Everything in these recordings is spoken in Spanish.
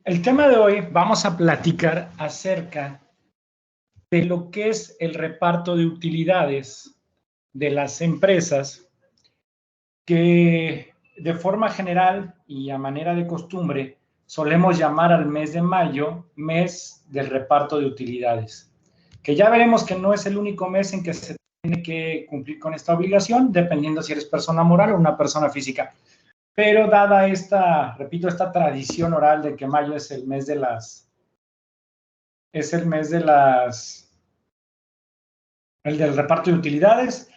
El tema de hoy vamos a platicar acerca de lo que es el reparto de utilidades de las empresas que de forma general y a manera de costumbre solemos llamar al mes de mayo mes del reparto de utilidades, que ya veremos que no es el único mes en que se tiene que cumplir con esta obligación, dependiendo si eres persona moral o una persona física. Pero dada esta, repito, esta tradición oral de que mayo es el mes de el del reparto de utilidades,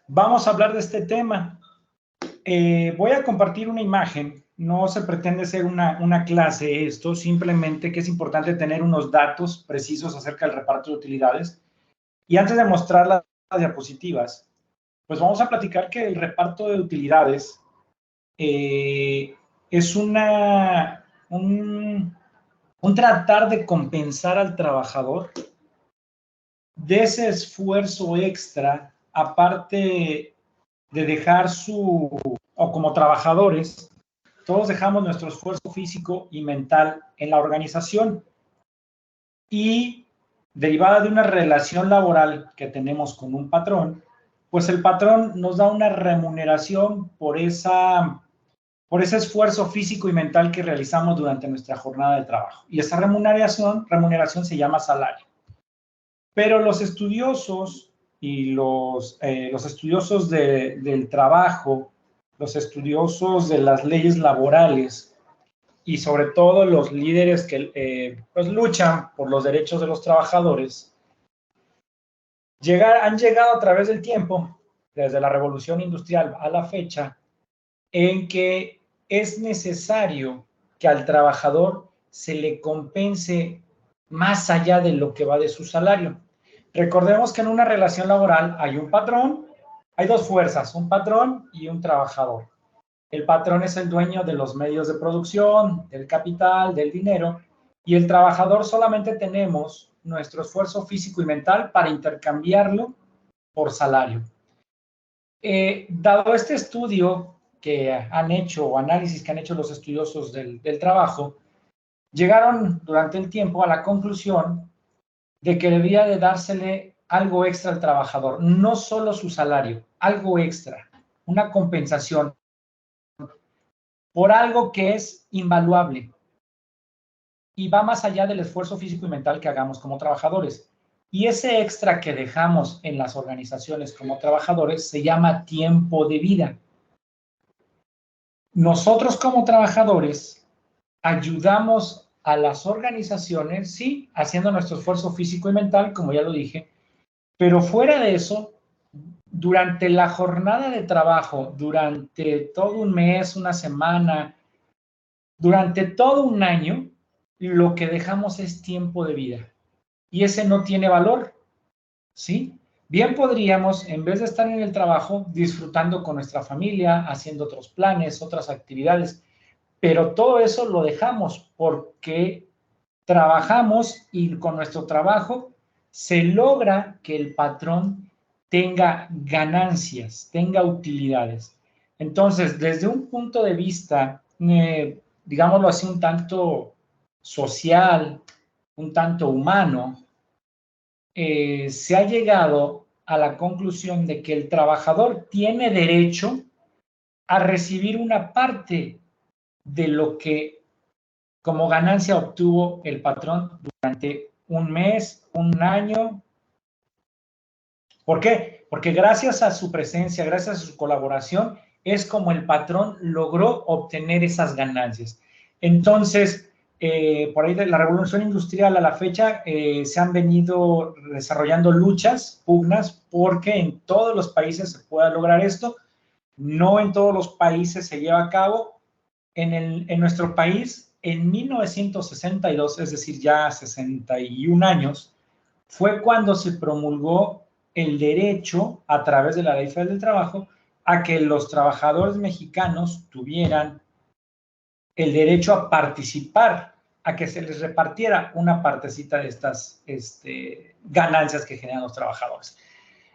vamos a hablar de este tema. Voy a compartir una imagen, no se pretende ser una clase esto, simplemente que es importante tener unos datos precisos acerca del reparto de utilidades. Y antes de mostrar las diapositivas, pues vamos a platicar que el reparto de utilidades es un tratar de compensar al trabajador de ese esfuerzo extra, aparte de dejar o como trabajadores, todos dejamos nuestro esfuerzo físico y mental en la organización y derivada de una relación laboral que tenemos con un patrón, pues el patrón nos da una remuneración por ese esfuerzo físico y mental que realizamos durante nuestra jornada de trabajo. Y esa remuneración se llama salario. Pero los estudiosos y los estudiosos del trabajo, los estudiosos de las leyes laborales y sobre todo los líderes que pues luchan por los derechos de los trabajadores, han llegado a través del tiempo, desde la Revolución Industrial a la fecha, en que es necesario que al trabajador se le compense más allá de lo que va de su salario. Recordemos que en una relación laboral hay un patrón, hay dos fuerzas, un patrón y un trabajador. El patrón es el dueño de los medios de producción, del capital, del dinero, y el trabajador solamente tenemos nuestro esfuerzo físico y mental para intercambiarlo por salario. Dado este estudio que han hecho, o análisis que han hecho los estudiosos del trabajo, llegaron durante el tiempo a la conclusión de que debía de dársele algo extra al trabajador, no solo su salario, algo extra, una compensación por algo que es invaluable y va más allá del esfuerzo físico y mental que hagamos como trabajadores. Y ese extra que dejamos en las organizaciones como trabajadores se llama tiempo de vida. Nosotros como trabajadores ayudamos a las organizaciones, sí, haciendo nuestro esfuerzo físico y mental, como ya lo dije, pero fuera de eso, durante la jornada de trabajo, durante todo un mes, una semana, durante todo un año, lo que dejamos es tiempo de vida. Y ese no tiene valor, ¿sí? Bien podríamos, en vez de estar en el trabajo, disfrutando con nuestra familia, haciendo otros planes, otras actividades, pero todo eso lo dejamos porque trabajamos y con nuestro trabajo se logra que el patrón tenga ganancias, tenga utilidades. Entonces, desde un punto de vista, digámoslo así, un tanto social, un tanto humano, se ha llegado a la conclusión de que el trabajador tiene derecho a recibir una parte de lo que como ganancia obtuvo el patrón durante un mes, un año. ¿Por qué? Porque gracias a su presencia, gracias a su colaboración, es como el patrón logró obtener esas ganancias. Entonces, por ahí de la revolución industrial a la fecha, se han venido desarrollando luchas, pugnas, porque en todos los países se pueda lograr esto. No en todos los países se lleva a cabo. En nuestro país, en 1962, es decir, ya 61 años, fue cuando se promulgó el derecho, a través de la Ley Federal del Trabajo, a que los trabajadores mexicanos tuvieran el derecho a participar, a que se les repartiera una partecita de estas ganancias que generan los trabajadores.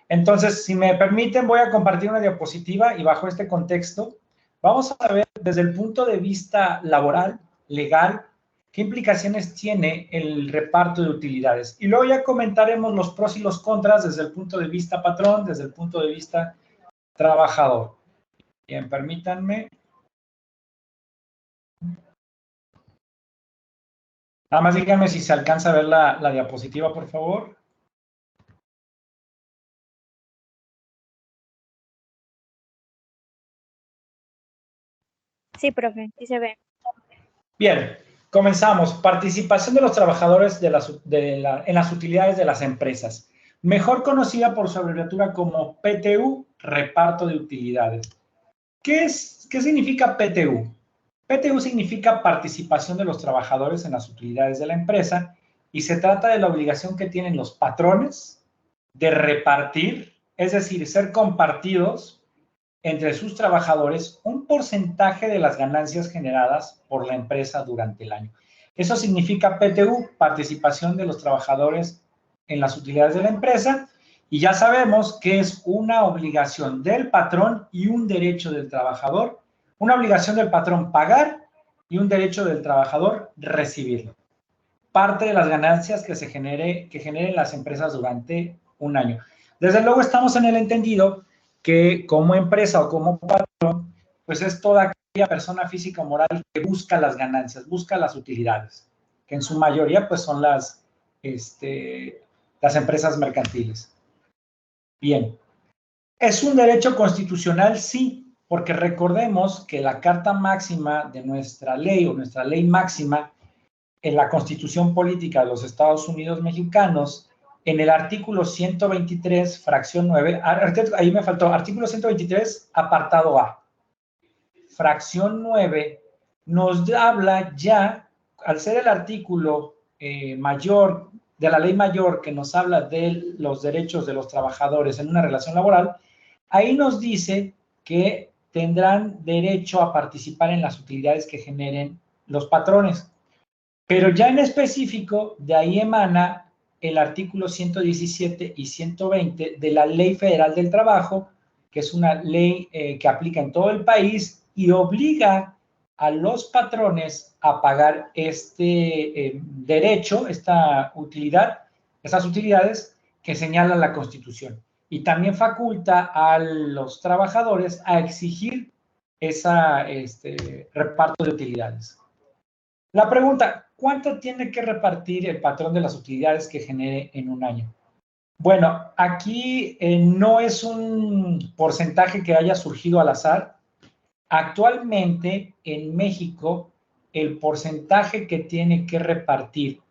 Entonces, si me permiten, voy a compartir una diapositiva y bajo este contexto vamos a ver desde el punto de vista laboral, legal, ¿Qué implicaciones tiene el reparto de utilidades? Y luego ya comentaremos los pros y los contras desde el punto de vista patrón, desde el punto de vista trabajador. Bien, permítanme. Nada más díganme si se alcanza a ver la diapositiva, por favor. Sí, profe, sí se ve. Bien, comenzamos. Participación de los trabajadores en las utilidades de las empresas. Mejor conocida por su abreviatura como PTU, reparto de utilidades. ¿Qué significa PTU? PTU significa participación de los trabajadores en las utilidades de la empresa y se trata de la obligación que tienen los patrones de repartir, es decir, ser compartidos entre sus trabajadores un porcentaje de las ganancias generadas por la empresa durante el año. Eso significa PTU, participación de los trabajadores en las utilidades de la empresa, y ya sabemos que es una obligación del patrón y un derecho del trabajador, una obligación del patrón pagar y un derecho del trabajador recibirlo. Parte de las ganancias que generen las empresas durante un año. Desde luego estamos en el entendido que como empresa o como patrón, pues es toda aquella persona física o moral que busca las ganancias, busca las utilidades, que en su mayoría pues son las empresas mercantiles. Bien, ¿es un derecho constitucional? Sí, porque recordemos que la carta máxima de nuestra ley o nuestra ley máxima en la Constitución Política de los Estados Unidos Mexicanos, en el artículo 123, fracción 9, ahí me faltó, artículo 123, apartado A, fracción 9, nos habla ya, al ser el artículo mayor, de la ley mayor que nos habla de los derechos de los trabajadores en una relación laboral, ahí nos dice que tendrán derecho a participar en las utilidades que generen los patrones. Pero ya en específico, de ahí emana el artículo 117 y 120 de la Ley Federal del Trabajo, que es una ley que aplica en todo el país y obliga a los patrones a pagar este derecho, esta utilidad, esas utilidades que señala la Constitución. Y también faculta a los trabajadores a exigir ese reparto de utilidades. La pregunta, ¿cuánto tiene que repartir el patrón de las utilidades que genere en un año? Bueno, aquí no es un porcentaje que haya surgido al azar. Actualmente en México, el porcentaje que tiene que repartir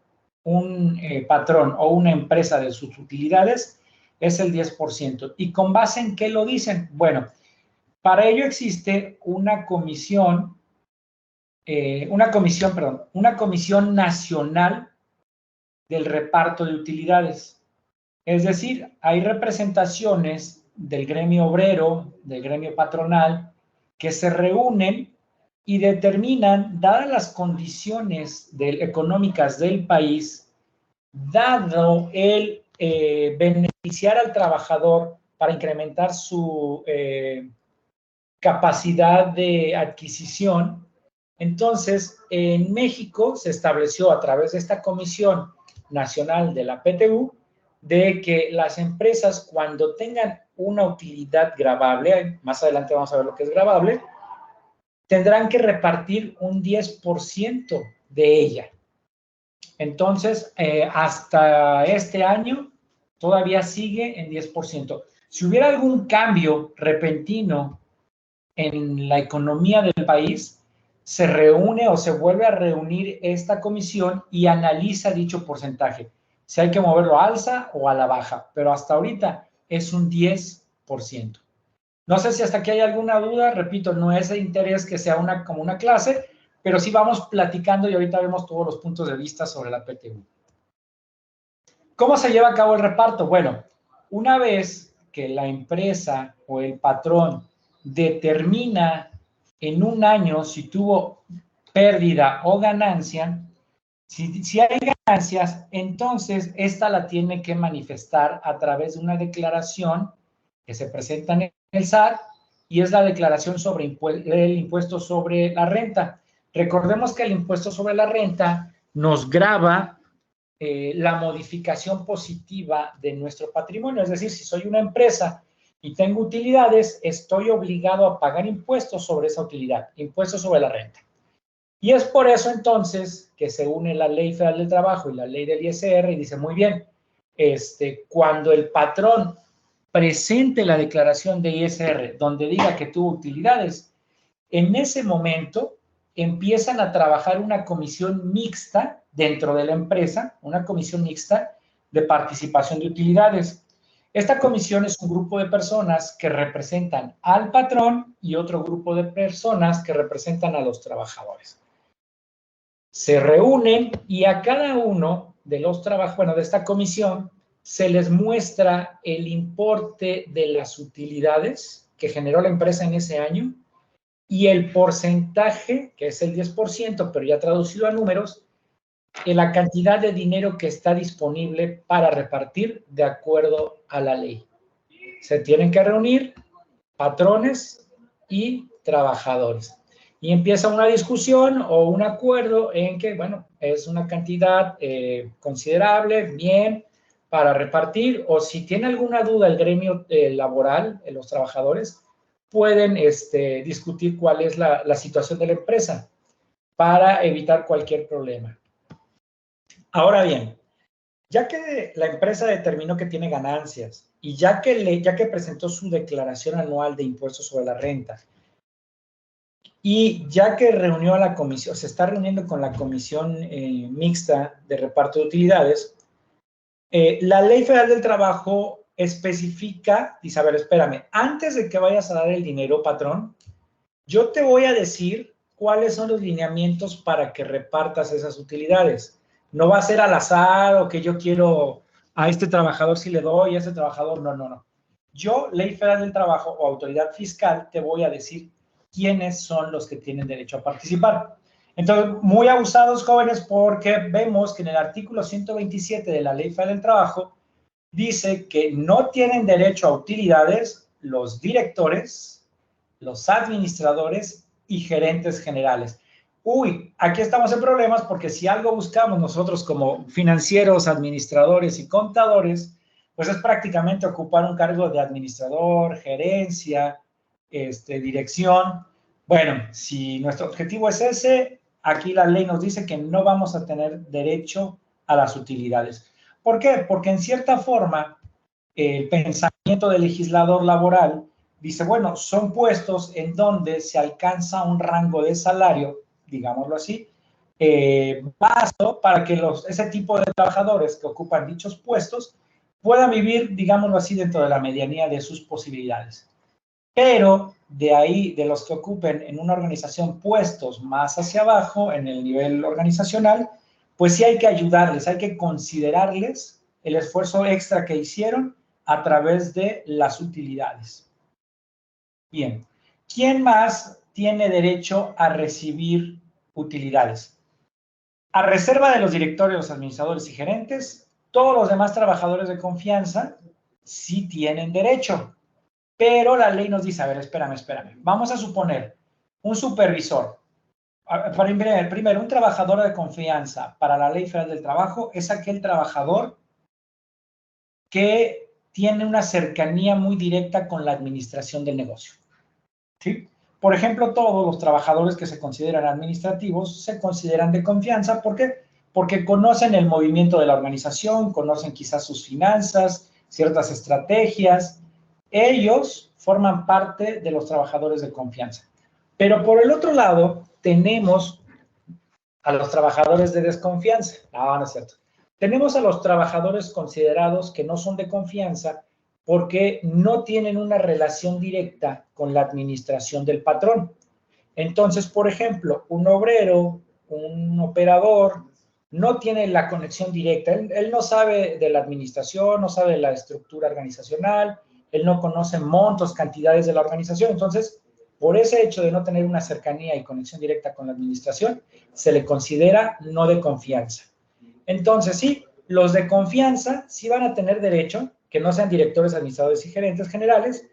un patrón o una empresa de sus utilidades es el 10%. ¿Y con base en qué lo dicen? Bueno, para ello existe una comisión nacional del reparto de utilidades. Es decir, hay representaciones del gremio obrero, del gremio patronal, que se reúnen y determinan, dadas las condiciones económicas del país, dado el beneficiar al trabajador para incrementar su capacidad de adquisición. Entonces, en México se estableció a través de esta Comisión Nacional de la PTU de que las empresas, cuando tengan una utilidad gravable, más adelante vamos a ver lo que es gravable, tendrán que repartir un 10% de ella. Entonces, hasta este año todavía sigue en 10%. Si hubiera algún cambio repentino en la economía del país, se reúne o se vuelve a reunir esta comisión y analiza dicho porcentaje, si hay que moverlo a alza o a la baja, pero hasta ahorita es un 10%. No sé si hasta aquí hay alguna duda, repito, no es de interés que sea como una clase, pero sí vamos platicando y ahorita vemos todos los puntos de vista sobre la PTU. ¿Cómo se lleva a cabo el reparto? Bueno, una vez que la empresa o el patrón determina en un año si tuvo pérdida o ganancia, si hay ganancias, entonces esta la tiene que manifestar a través de una declaración que se presenta en el SAT y es la declaración sobre el impuesto sobre la renta. Recordemos que el impuesto sobre la renta nos grava la modificación positiva de nuestro patrimonio. Es decir, si soy una empresa y tengo utilidades, estoy obligado a pagar impuestos sobre esa utilidad, impuestos sobre la renta. Y es por eso entonces que se une la Ley Federal del Trabajo y la Ley del ISR y dice, muy bien, cuando el patrón presente la declaración de ISR donde diga que tuvo utilidades, en ese momento empiezan a trabajar una comisión mixta dentro de la empresa, una comisión mixta de participación de utilidades. Esta comisión es un grupo de personas que representan al patrón y otro grupo de personas que representan a los trabajadores. Se reúnen y a cada uno de los trabajadores, de esta comisión, se les muestra el importe de las utilidades que generó la empresa en ese año y el porcentaje, que es el 10%, pero ya traducido a números, en la cantidad de dinero que está disponible para repartir de acuerdo a la ley. Se tienen que reunir patrones y trabajadores. Y empieza una discusión o un acuerdo en que, bueno, es una cantidad considerable, bien, para repartir, o si tiene alguna duda el gremio laboral, los trabajadores, pueden discutir cuál es la situación de la empresa para evitar cualquier problema. Ahora bien, ya que la empresa determinó que tiene ganancias y ya que presentó su declaración anual de impuestos sobre la renta y ya que reunió a la comisión, se está reuniendo con la comisión mixta de reparto de utilidades, la Ley Federal del Trabajo especifica, dice, a ver, espérame, antes de que vayas a dar el dinero, patrón, yo te voy a decir cuáles son los lineamientos para que repartas esas utilidades. No va a ser al azar o que yo quiero a este trabajador si le doy, a este trabajador, no, no, no. Yo, Ley Federal del Trabajo o Autoridad Fiscal, te voy a decir quiénes son los que tienen derecho a participar. Entonces, muy abusados, jóvenes, porque vemos que en el artículo 127 de la Ley Federal del Trabajo dice que no tienen derecho a utilidades los directores, los administradores y gerentes generales. Uy, aquí estamos en problemas porque si algo buscamos nosotros como financieros, administradores y contadores, pues es prácticamente ocupar un cargo de administrador, gerencia, dirección. Bueno, si nuestro objetivo es ese, aquí la ley nos dice que no vamos a tener derecho a las utilidades. ¿Por qué? Porque en cierta forma el pensamiento del legislador laboral dice, bueno, son puestos en donde se alcanza un rango de salario, digámoslo así, bajo para que ese tipo de trabajadores que ocupan dichos puestos puedan vivir, digámoslo así, dentro de la medianía de sus posibilidades. Pero de ahí, de los que ocupen en una organización puestos más hacia abajo, en el nivel organizacional, pues sí hay que ayudarles, hay que considerarles el esfuerzo extra que hicieron a través de las utilidades. Bien, ¿quién más tiene derecho a recibir utilidades? A reserva de los directores, los administradores y gerentes, todos los demás trabajadores de confianza sí tienen derecho. Pero la ley nos dice, a ver, espérame. Vamos a suponer un supervisor. Primero, un trabajador de confianza para la Ley Federal del Trabajo es aquel trabajador que tiene una cercanía muy directa con la administración del negocio. ¿Sí? Por ejemplo, todos los trabajadores que se consideran administrativos se consideran de confianza. ¿Por qué? Porque conocen el movimiento de la organización, conocen quizás sus finanzas, ciertas estrategias. Ellos forman parte de los trabajadores de confianza. Pero por el otro lado, tenemos a los trabajadores de desconfianza. No, no es cierto. Tenemos a los trabajadores considerados que no son de confianza porque no tienen una relación directa con la administración del patrón. Entonces, por ejemplo, un obrero, un operador, no tiene la conexión directa. Él no sabe de la administración, no sabe de la estructura organizacional, él no conoce montos, cantidades de la organización. Entonces, por ese hecho de no tener una cercanía y conexión directa con la administración, se le considera no de confianza. Entonces, sí, los de confianza sí van a tener derecho, que no sean directores, administradores y gerentes generales,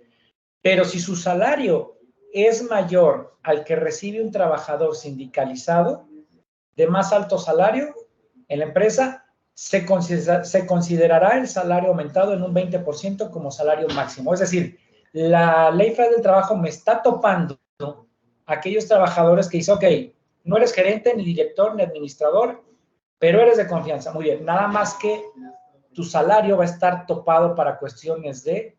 pero si su salario es mayor al que recibe un trabajador sindicalizado de más alto salario en la empresa, se considerará el salario aumentado en un 20% como salario máximo. Es decir, la Ley Federal del Trabajo me está topando a aquellos trabajadores que dicen, ok, no eres gerente, ni director, ni administrador, pero eres de confianza. Muy bien, nada más que tu salario va a estar topado para cuestiones de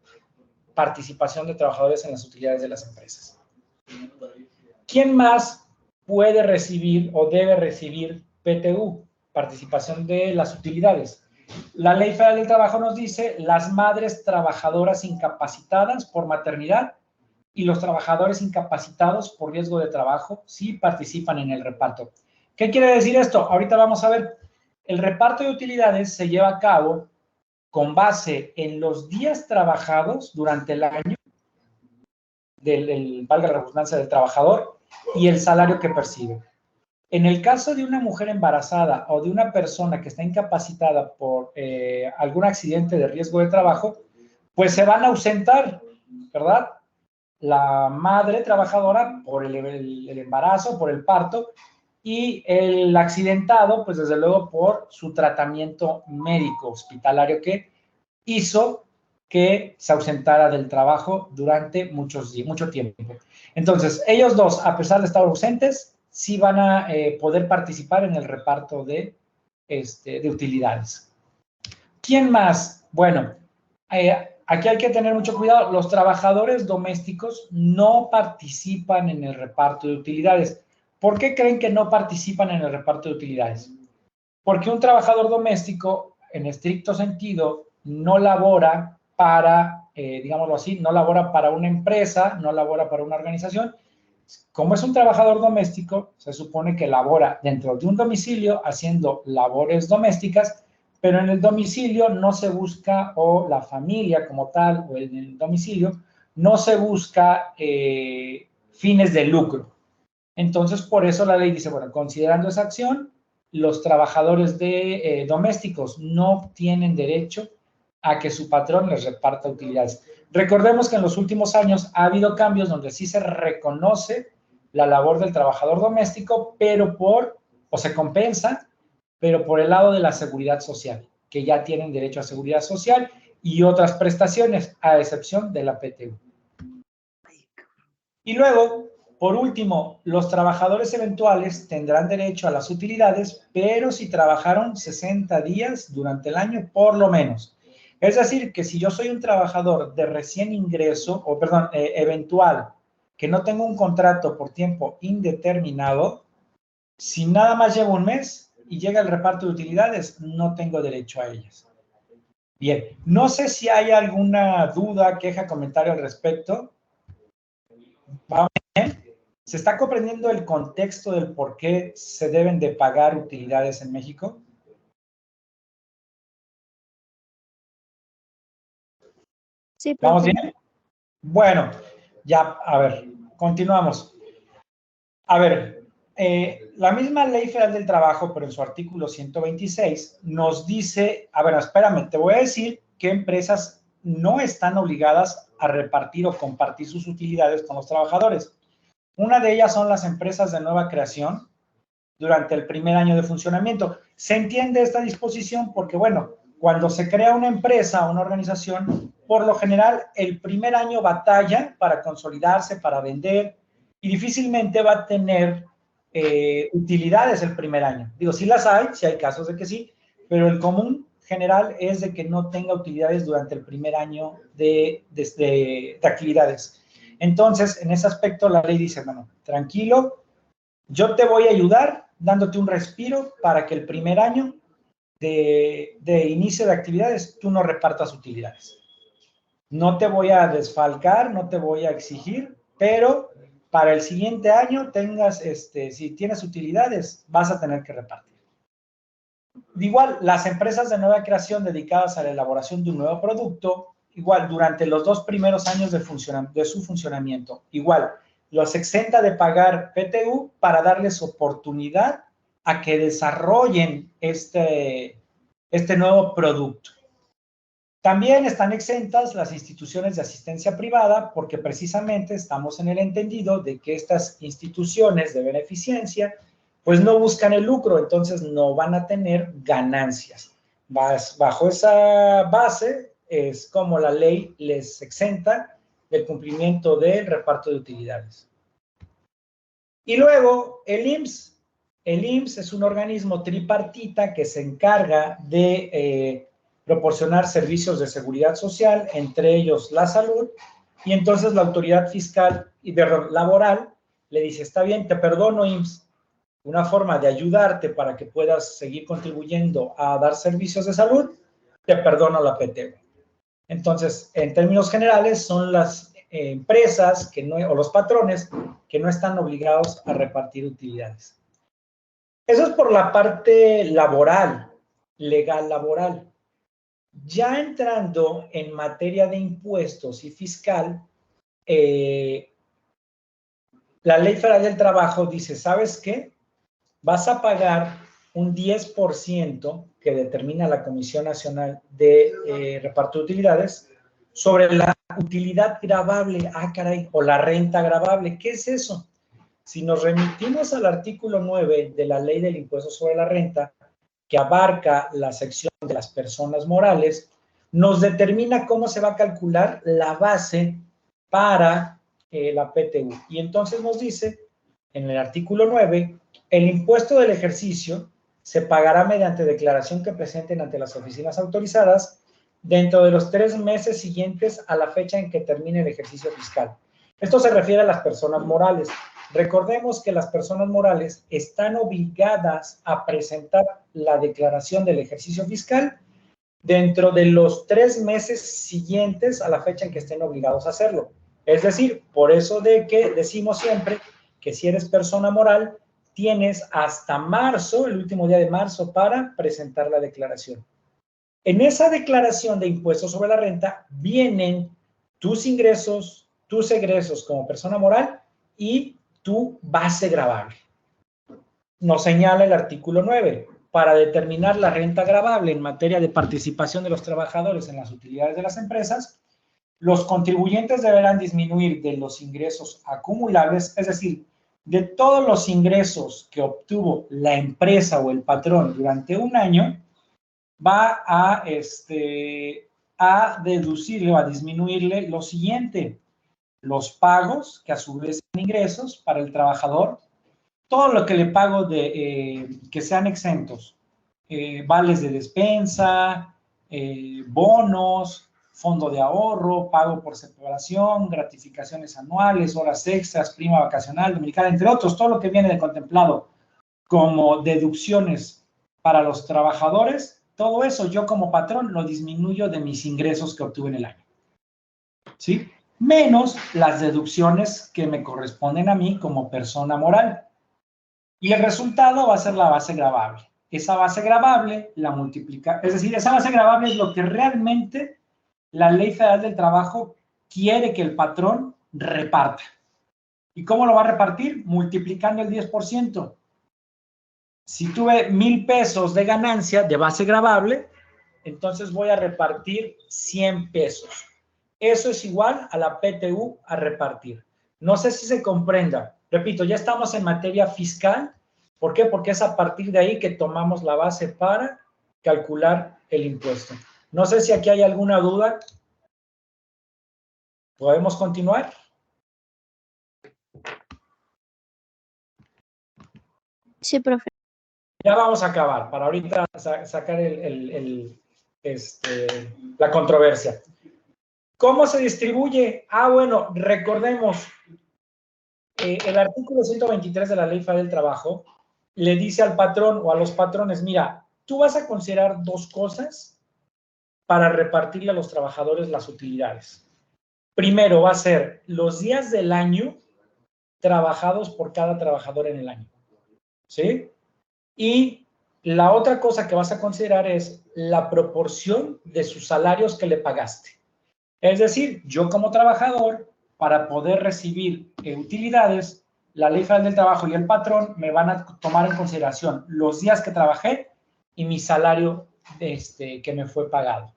participación de trabajadores en las utilidades de las empresas. ¿Quién más puede recibir o debe recibir PTU? Participación de las utilidades. La Ley Federal del Trabajo nos dice las madres trabajadoras incapacitadas por maternidad y los trabajadores incapacitados por riesgo de trabajo sí participan en el reparto. ¿Qué quiere decir esto? Ahorita vamos a ver. El reparto de utilidades se lleva a cabo con base en los días trabajados durante el año valga la redundancia, del trabajador y el salario que percibe. En el caso de una mujer embarazada o de una persona que está incapacitada por algún accidente de riesgo de trabajo, pues se van a ausentar, ¿verdad? La madre trabajadora por el embarazo, por el parto, y el accidentado, pues desde luego por su tratamiento médico hospitalario que hizo que se ausentara del trabajo durante mucho tiempo. Entonces, ellos dos, a pesar de estar ausentes, sí van a poder participar en el reparto de utilidades. ¿Quién más? Bueno, aquí hay que tener mucho cuidado. Los trabajadores domésticos no participan en el reparto de utilidades. ¿Por qué creen que no participan en el reparto de utilidades? Porque un trabajador doméstico, en estricto sentido, no labora para, digámoslo así, no labora para una empresa, no labora para una organización. Como es un trabajador doméstico, se supone que labora dentro de un domicilio haciendo labores domésticas, pero en el domicilio no se busca, o la familia como tal, o en el domicilio, no se busca fines de lucro. Entonces, por eso la ley dice, bueno, considerando esa acción, los trabajadores domésticos no tienen derecho a que su patrón les reparta utilidades. Recordemos que en los últimos años ha habido cambios donde sí se reconoce la labor del trabajador doméstico, o se compensa, pero por el lado de la seguridad social, que ya tienen derecho a seguridad social y otras prestaciones, a excepción de la PTU. Y luego, por último, los trabajadores eventuales tendrán derecho a las utilidades, pero si trabajaron 60 días durante el año, por lo menos. Es decir, que si yo soy un trabajador de recién ingreso, eventual, que no tengo un contrato por tiempo indeterminado, si nada más llevo un mes y llega el reparto de utilidades, no tengo derecho a ellas. Bien, no sé si hay alguna duda, queja, comentario al respecto. ¿Vamos bien? ¿Se está comprendiendo el contexto del por qué se deben de pagar utilidades en México? Sí, ¿Vamos profe. bien? Bueno, ya, a ver, continuamos. A ver, la misma Ley Federal del Trabajo, pero en su artículo 126, nos dice, a ver, espérame, te voy a decir qué empresas no están obligadas a repartir o compartir sus utilidades con los trabajadores. Una de ellas son las empresas de nueva creación durante el primer año de funcionamiento. Se entiende esta disposición porque, bueno, cuando se crea una empresa o una organización, por lo general, el primer año batalla para consolidarse, para vender, y difícilmente va a tener utilidades el primer año. Digo, sí las hay, sí hay casos de que sí, pero el común general es de que no tenga utilidades durante el primer año de actividades. Entonces, en ese aspecto, la ley dice, bueno, tranquilo, yo te voy a ayudar dándote un respiro para que el primer año de inicio de actividades tú no repartas utilidades. No te voy a desfalcar, no te voy a exigir, pero para el siguiente año si tienes utilidades, vas a tener que repartir. Igual, las empresas de nueva creación dedicadas a la elaboración de un nuevo producto, igual, durante los 2 primeros años de su funcionamiento, igual, los exenta de pagar PTU para darles oportunidad a que desarrollen este nuevo producto. También están exentas las instituciones de asistencia privada porque precisamente estamos en el entendido de que estas instituciones de beneficencia pues no buscan el lucro, entonces no van a tener ganancias. Bajo esa base es como la ley les exenta del cumplimiento del reparto de utilidades. Y luego el IMSS. El IMSS es un organismo tripartita que se encarga de proporcionar servicios de seguridad social, entre ellos la salud, y entonces la autoridad fiscal y laboral le dice, está bien, te perdono, IMSS, una forma de ayudarte para que puedas seguir contribuyendo a dar servicios de salud, te perdono la PTU. Entonces, en términos generales, son las empresas que no, o los patrones que no están obligados a repartir utilidades. Eso es por la parte laboral, legal laboral. Ya entrando en materia de impuestos y fiscal, la Ley Federal del Trabajo dice, ¿sabes qué? Vas a pagar un 10% que determina la Comisión Nacional de Reparto de Utilidades sobre la utilidad gravable, caray, o la renta gravable. ¿Qué es eso? Si nos remitimos al artículo 9 de la Ley del Impuesto sobre la Renta, que abarca la sección de las personas morales, nos determina cómo se va a calcular la base para la PTU. Y entonces nos dice, en el artículo 9, el impuesto del ejercicio se pagará mediante declaración que presenten ante las oficinas autorizadas dentro de los 3 meses siguientes a la fecha en que termine el ejercicio fiscal. Esto se refiere a las personas morales. Recordemos que las personas morales están obligadas a presentar la declaración del ejercicio fiscal dentro de los 3 meses siguientes a la fecha en que estén obligados a hacerlo. Es decir, por eso de que decimos siempre que si eres persona moral, tienes hasta marzo, el último día de marzo, para presentar la declaración. En esa declaración de impuestos sobre la renta vienen tus ingresos, tus egresos como persona moral y tu base gravable. Nos señala el artículo 9. Para determinar la renta gravable en materia de participación de los trabajadores en las utilidades de las empresas, los contribuyentes deberán disminuir de los ingresos acumulables, es decir, de todos los ingresos que obtuvo la empresa o el patrón durante un año, va a deducirle o a disminuirle lo siguiente: los pagos, que a su vez son ingresos para el trabajador, todo lo que le pago que sean exentos, vales de despensa, bonos, fondo de ahorro, pago por separación, gratificaciones anuales, horas extras, prima vacacional, dominical, entre otros, todo lo que viene de contemplado como deducciones para los trabajadores, todo eso yo como patrón lo disminuyo de mis ingresos que obtuve en el año, ¿sí? Menos las deducciones que me corresponden a mí como persona moral. Y el resultado va a ser la base gravable. Esa base gravable la multiplica, es decir, esa base gravable es lo que realmente la Ley Federal del Trabajo quiere que el patrón reparta. ¿Y cómo lo va a repartir? Multiplicando el 10%. Si tuve 1,000 pesos de ganancia de base gravable, entonces voy a repartir 100 pesos. Eso es igual a la PTU a repartir. No sé si se comprenda. Repito, ya estamos en materia fiscal. ¿Por qué? Porque es a partir de ahí que tomamos la base para calcular el impuesto. No sé si aquí hay alguna duda. ¿Podemos continuar? Sí, profe. Ya vamos a acabar, para ahorita sacar la controversia. ¿Cómo se distribuye? Bueno, recordemos, el artículo 123 de la Ley Federal del Trabajo le dice al patrón o a los patrones, mira, tú vas a considerar 2 cosas para repartirle a los trabajadores las utilidades. Primero va a ser los días del año trabajados por cada trabajador en el año, ¿sí? Y la otra cosa que vas a considerar es la proporción de sus salarios que le pagaste. Es decir, yo como trabajador, para poder recibir utilidades, la Ley Federal del Trabajo y el patrón me van a tomar en consideración los días que trabajé y mi salario que me fue pagado.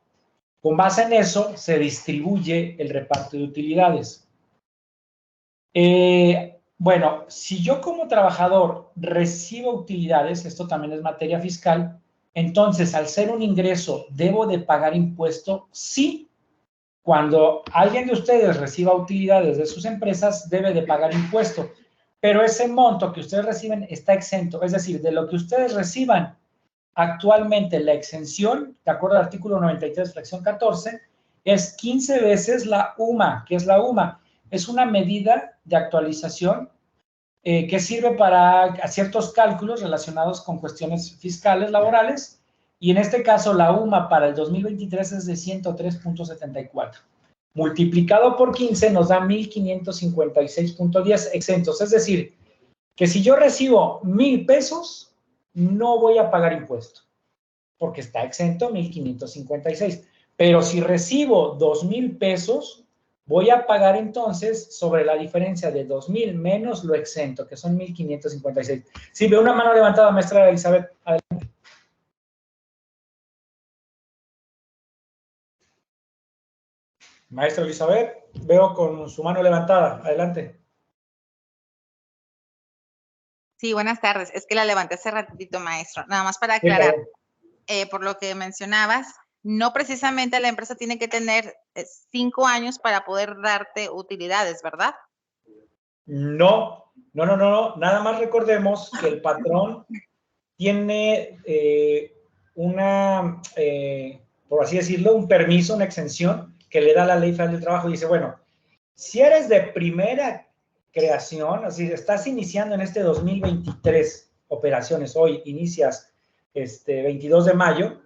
Con base en eso se distribuye el reparto de utilidades. Bueno, si yo como trabajador recibo utilidades, esto también es materia fiscal, entonces al ser un ingreso, ¿debo de pagar impuesto? Sí. Cuando alguien de ustedes reciba utilidades de sus empresas, debe de pagar impuesto, pero ese monto que ustedes reciben está exento, es decir, de lo que ustedes reciban actualmente, la exención, de acuerdo al artículo 93, fracción 14, es 15 veces la UMA. ¿Qué es la UMA? Es una medida de actualización que sirve para ciertos cálculos relacionados con cuestiones fiscales, laborales, y en este caso la UMA para el 2023 es de 103.74. Multiplicado por 15 nos da 1.556.10 exentos, es decir, que si yo recibo 1,000 pesos, no voy a pagar impuesto, porque está exento 1,556. Pero si recibo 2,000 pesos, voy a pagar entonces sobre la diferencia de 2,000 menos lo exento, que son 1,556. Sí, veo una mano levantada, maestra Elizabeth. Adelante. Maestra Elizabeth, veo con su mano levantada. Adelante. Sí, buenas tardes. Es que la levanté hace ratito, maestro. Nada más para aclarar, por lo que mencionabas, no precisamente la empresa tiene que tener 5 años para poder darte utilidades, ¿verdad? No. Nada más recordemos que el patrón tiene por así decirlo, un permiso, una exención que le da la Ley Federal del Trabajo. Dice, bueno, si eres de primera creación, así estás iniciando en este 2023 operaciones, hoy inicias 22 de mayo,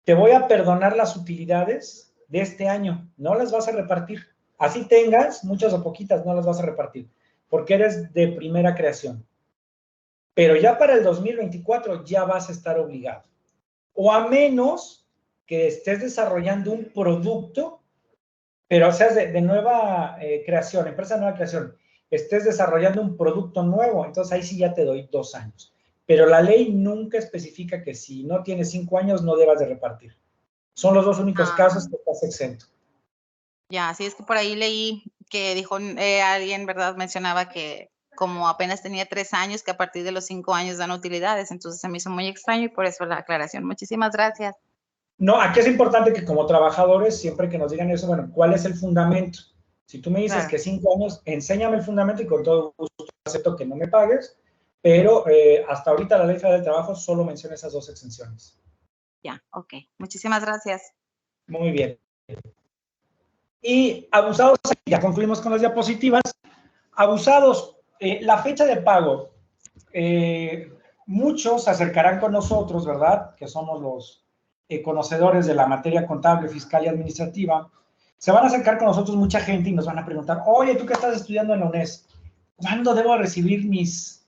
te voy a perdonar las utilidades de este año, no las vas a repartir. Así tengas, muchas o poquitas, no las vas a repartir, porque eres de primera creación. Pero ya para el 2024 ya vas a estar obligado. O a menos que estés desarrollando un producto, pero seas de nueva creación, empresa de nueva creación, estés desarrollando un producto nuevo, entonces ahí sí ya te doy 2 años. Pero la ley nunca especifica que si no tienes 5 años no debas de repartir. Son los 2 únicos casos que estás exento. Ya, sí, es que por ahí leí que dijo alguien, ¿verdad? Mencionaba que como apenas tenía 3 años, que a partir de los 5 años dan utilidades, entonces se me hizo muy extraño y por eso la aclaración. Muchísimas gracias. No, aquí es importante que como trabajadores, siempre que nos digan eso, bueno, ¿cuál es el fundamento? Si tú me dices que 5 años, enséñame el fundamento y con todo gusto acepto que no me pagues, pero hasta ahorita la Ley Federal del Trabajo solo menciona esas 2 exenciones. Ya, ok. Muchísimas gracias. Muy bien. Y abusados, ya concluimos con las diapositivas. Abusados, la fecha de pago. Muchos se acercarán con nosotros, ¿verdad? Que somos los conocedores de la materia contable, fiscal y administrativa. Se van a acercar con nosotros mucha gente y nos van a preguntar, oye, tú que estás estudiando en la UNES, ¿cuándo debo recibir mis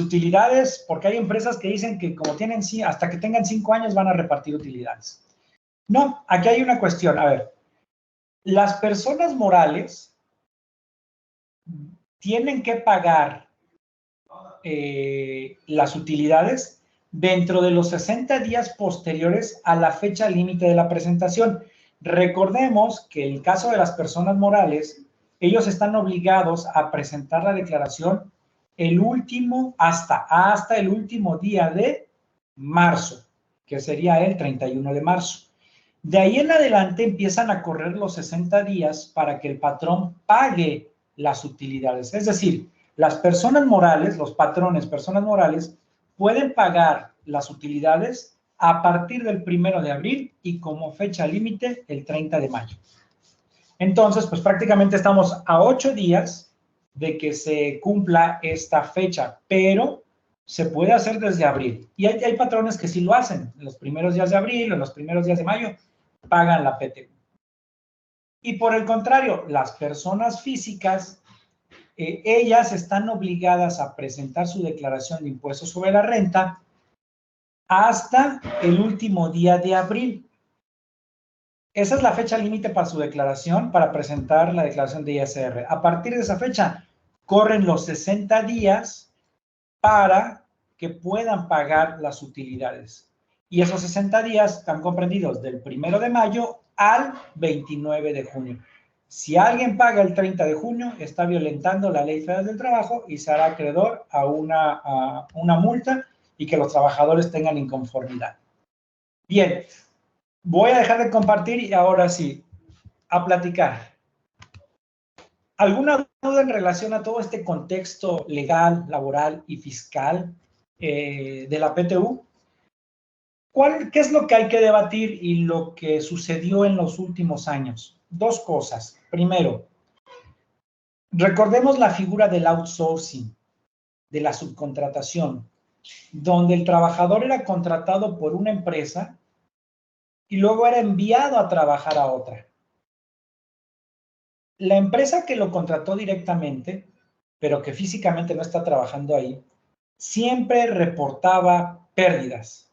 utilidades? Porque hay empresas que dicen que como tienen, hasta que tengan 5 años van a repartir utilidades. No, aquí hay una cuestión. A ver, las personas morales tienen que pagar las utilidades dentro de los 60 días posteriores a la fecha límite de la presentación. Recordemos que en el caso de las personas morales, ellos están obligados a presentar la declaración hasta el último día de marzo, que sería el 31 de marzo. De ahí en adelante empiezan a correr los 60 días para que el patrón pague las utilidades. Es decir, las personas morales, los patrones, personas morales, pueden pagar las utilidades a partir del 1 de abril y como fecha límite el 30 de mayo. Entonces, pues prácticamente estamos a 8 días de que se cumpla esta fecha, pero se puede hacer desde abril. Y hay patrones que sí lo hacen, en los primeros días de abril o en los primeros días de mayo, pagan la PTU. Y por el contrario, las personas físicas, ellas están obligadas a presentar su declaración de impuestos sobre la renta hasta el último día de abril. Esa es la fecha límite para su declaración, para presentar la declaración de ISR. A partir de esa fecha, corren los 60 días para que puedan pagar las utilidades. Y esos 60 días están comprendidos del 1 de mayo al 29 de junio. Si alguien paga el 30 de junio, está violentando la Ley Federal del Trabajo y se hará acreedor a una multa y que los trabajadores tengan inconformidad. Bien, voy a dejar de compartir y ahora sí, a platicar. ¿Alguna duda en relación a todo este contexto legal, laboral y fiscal de la PTU? ¿Qué es lo que hay que debatir y lo que sucedió en los últimos años? Dos cosas. Primero, recordemos la figura del outsourcing, de la subcontratación, donde el trabajador era contratado por una empresa y luego era enviado a trabajar a otra. La empresa que lo contrató directamente, pero que físicamente no está trabajando ahí, siempre reportaba pérdidas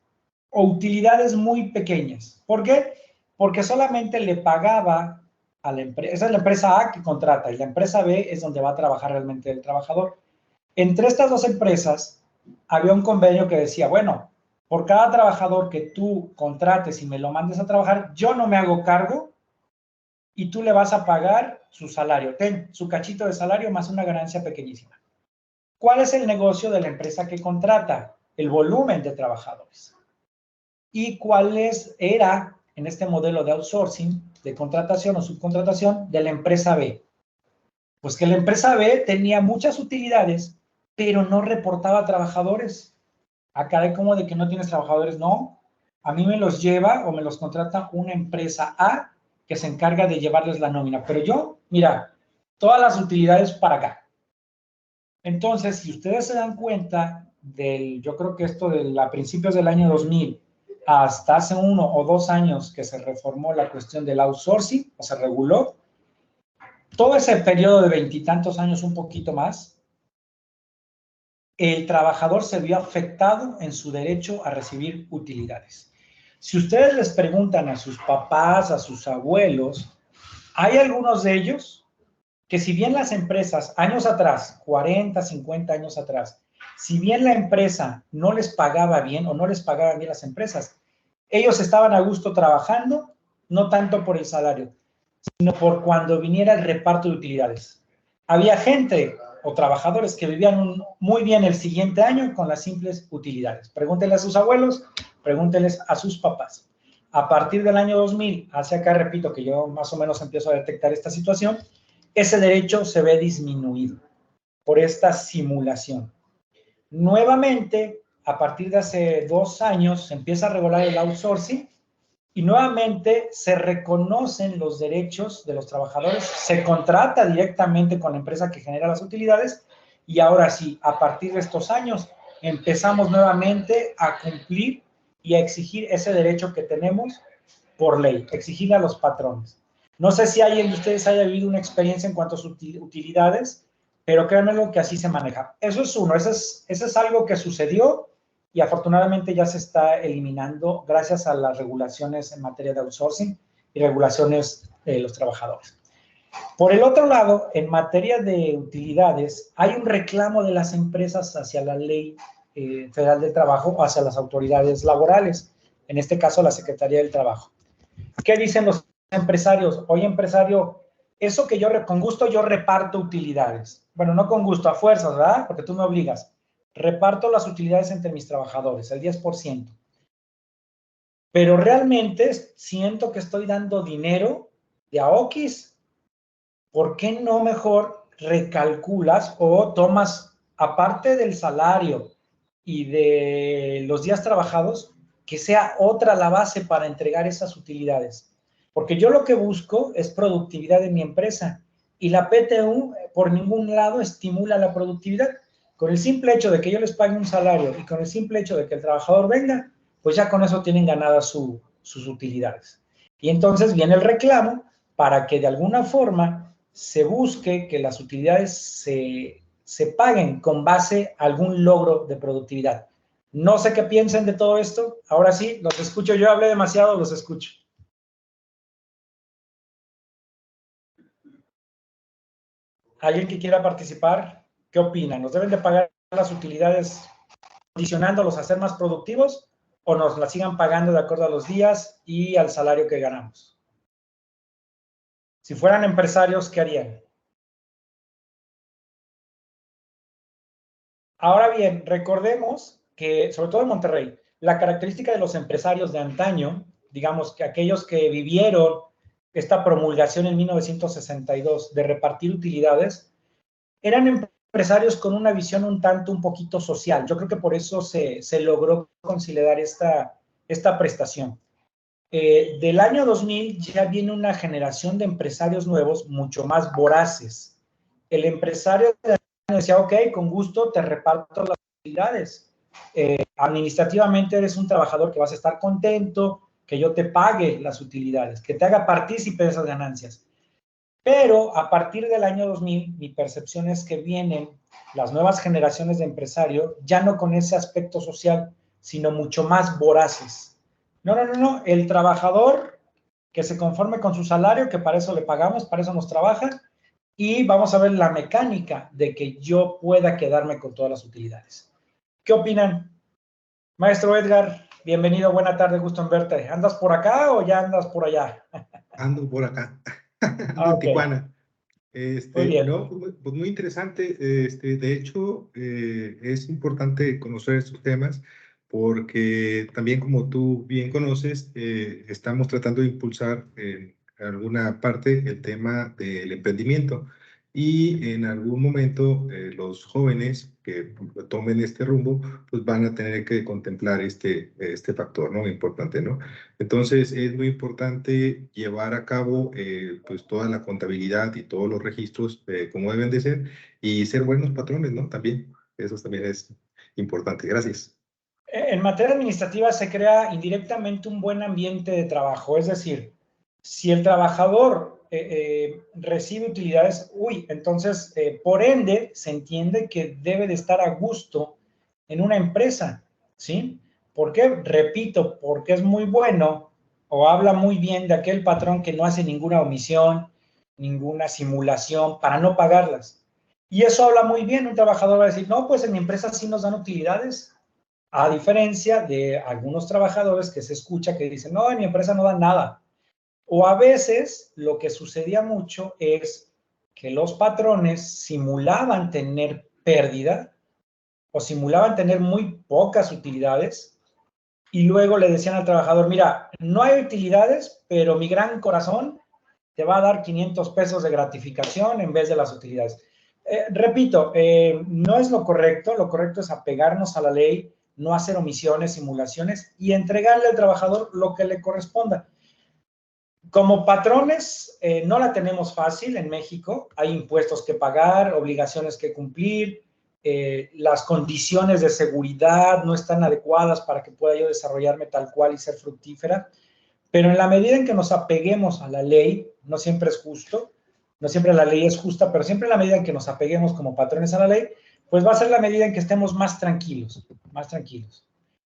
o utilidades muy pequeñas. ¿Por qué? Porque solamente le pagaba a la empresa, esa es la empresa A que contrata y la empresa B es donde va a trabajar realmente el trabajador. Entre estas dos empresas había un convenio que decía, bueno, por cada trabajador que tú contrates y me lo mandes a trabajar, yo no me hago cargo y tú le vas a pagar su salario. Ten su cachito de salario más una ganancia pequeñísima. ¿Cuál es el negocio de la empresa que contrata? El volumen de trabajadores. ¿Y cuál era en este modelo de outsourcing, de contratación o subcontratación de la empresa B? Pues que la empresa B tenía muchas utilidades, pero no reportaba trabajadores. Acá hay como de que no tienes trabajadores, no. A mí me los lleva o me los contrata una empresa A que se encarga de llevarles la nómina. Pero yo, mira, todas las utilidades para acá. Entonces, si ustedes se dan cuenta yo creo que esto a principios del año 2000, hasta hace 1 o 2 años que se reformó la cuestión del outsourcing, o se reguló, todo ese periodo de 20 y tantos años, un poquito más, el trabajador se vio afectado en su derecho a recibir utilidades. Si ustedes les preguntan a sus papás, a sus abuelos, hay algunos de ellos que si bien las empresas, años atrás, 40, 50 años atrás, si bien la empresa no les pagaba bien o no les pagaban bien las empresas, ellos estaban a gusto trabajando, no tanto por el salario, sino por cuando viniera el reparto de utilidades. Había gente o trabajadores que vivían muy bien el siguiente año con las simples utilidades. Pregúntenle a sus abuelos, pregúntenles a sus papás. A partir del año 2000, hacia acá, repito que yo más o menos empiezo a detectar esta situación, ese derecho se ve disminuido por esta simulación. Nuevamente, a partir de hace 2 años, se empieza a regular el outsourcing y nuevamente se reconocen los derechos de los trabajadores, se contrata directamente con la empresa que genera las utilidades y ahora sí, a partir de estos años, empezamos nuevamente a cumplir y a exigir ese derecho que tenemos por ley, exigirle a los patrones. No sé si alguien de ustedes haya vivido una experiencia en cuanto a sus utilidades, pero créanme que así se maneja. Eso es uno, eso es algo que sucedió y afortunadamente ya se está eliminando gracias a las regulaciones en materia de outsourcing y regulaciones de los trabajadores. Por el otro lado, en materia de utilidades, hay un reclamo de las empresas hacia la Ley Federal del Trabajo o hacia las autoridades laborales, en este caso la Secretaría del Trabajo. ¿Qué dicen los empresarios? Oye, empresario, eso que con gusto yo reparto utilidades. Bueno, no con gusto, a fuerzas, ¿verdad? Porque tú me obligas. Reparto las utilidades entre mis trabajadores, el 10%. Pero realmente siento que estoy dando dinero de a oquis. ¿Por qué no mejor recalculas o tomas, aparte del salario y de los días trabajados, que sea otra la base para entregar esas utilidades? Porque yo lo que busco es productividad de mi empresa y la PTU por ningún lado estimula la productividad. Con el simple hecho de que yo les pague un salario y con el simple hecho de que el trabajador venga, pues ya con eso tienen ganadas sus utilidades. Y entonces viene el reclamo para que de alguna forma se busque que las utilidades se paguen con base a algún logro de productividad. No sé qué piensen de todo esto. Ahora sí, los escucho. Yo hablé demasiado, los escucho. ¿Alguien que quiera participar? ¿Qué opinan? ¿Nos deben de pagar las utilidades condicionándolos a ser más productivos o nos la sigan pagando de acuerdo a los días y al salario que ganamos? Si fueran empresarios, ¿qué harían? Ahora bien, recordemos que, sobre todo en Monterrey, la característica de los empresarios de antaño, digamos que aquellos que vivieron esta promulgación en 1962 de repartir utilidades, eran empresarios con una visión un poquito social. Yo creo que por eso se logró consolidar esta prestación. Del año 2000 ya viene una generación de empresarios nuevos mucho más voraces. El empresario decía, ok, con gusto te reparto las utilidades. Administrativamente eres un trabajador que vas a estar contento, que yo te pague las utilidades, que te haga partícipe de esas ganancias. Pero a partir del año 2000, mi percepción es que vienen las nuevas generaciones de empresarios ya no con ese aspecto social, sino mucho más voraces. No. El trabajador que se conforme con su salario, que para eso le pagamos, para eso nos trabaja, y vamos a ver la mecánica de que yo pueda quedarme con todas las utilidades. ¿Qué opinan? Maestro Edgar, bienvenido, buena tarde, gusto en verte. ¿Andas por acá o ya andas por allá? Ando por acá, ando en Tijuana. Muy bien. No, pues muy interesante. De hecho, es importante conocer estos temas porque también, como tú bien conoces, estamos tratando de impulsar en alguna parte el tema del emprendimiento. Y en algún momento los jóvenes que tomen este rumbo, pues van a tener que contemplar este factor, ¿no? Importante, ¿no? Entonces es muy importante llevar a cabo pues toda la contabilidad y todos los registros como deben de ser y ser buenos patrones, ¿no? También, eso también es importante. Gracias. En materia administrativa se crea indirectamente un buen ambiente de trabajo, es decir, si el trabajador recibe utilidades, entonces por ende se entiende que debe de estar a gusto en una empresa, ¿sí? ¿Por qué? Repito, porque es muy bueno o habla muy bien de aquel patrón que no hace ninguna omisión, ninguna simulación para no pagarlas. Y eso habla muy bien, un trabajador va a decir, no, pues en mi empresa sí nos dan utilidades, a diferencia de algunos trabajadores que se escucha que dicen, no, en mi empresa no dan nada. O a veces lo que sucedía mucho es que los patrones simulaban tener pérdida o simulaban tener muy pocas utilidades y luego le decían al trabajador, mira, no hay utilidades, pero mi gran corazón te va a dar 500 pesos de gratificación en vez de las utilidades. Repito, no es lo correcto es apegarnos a la ley, no hacer omisiones, simulaciones y entregarle al trabajador lo que le corresponda. Como patrones, no la tenemos fácil en México. Hay impuestos que pagar, obligaciones que cumplir, las condiciones de seguridad no están adecuadas para que pueda yo desarrollarme tal cual y ser fructífera. Pero en la medida en que nos apeguemos a la ley, no siempre es justo, no siempre la ley es justa, pero siempre en la medida en que nos apeguemos como patrones a la ley, pues va a ser la medida en que estemos más tranquilos, más tranquilos.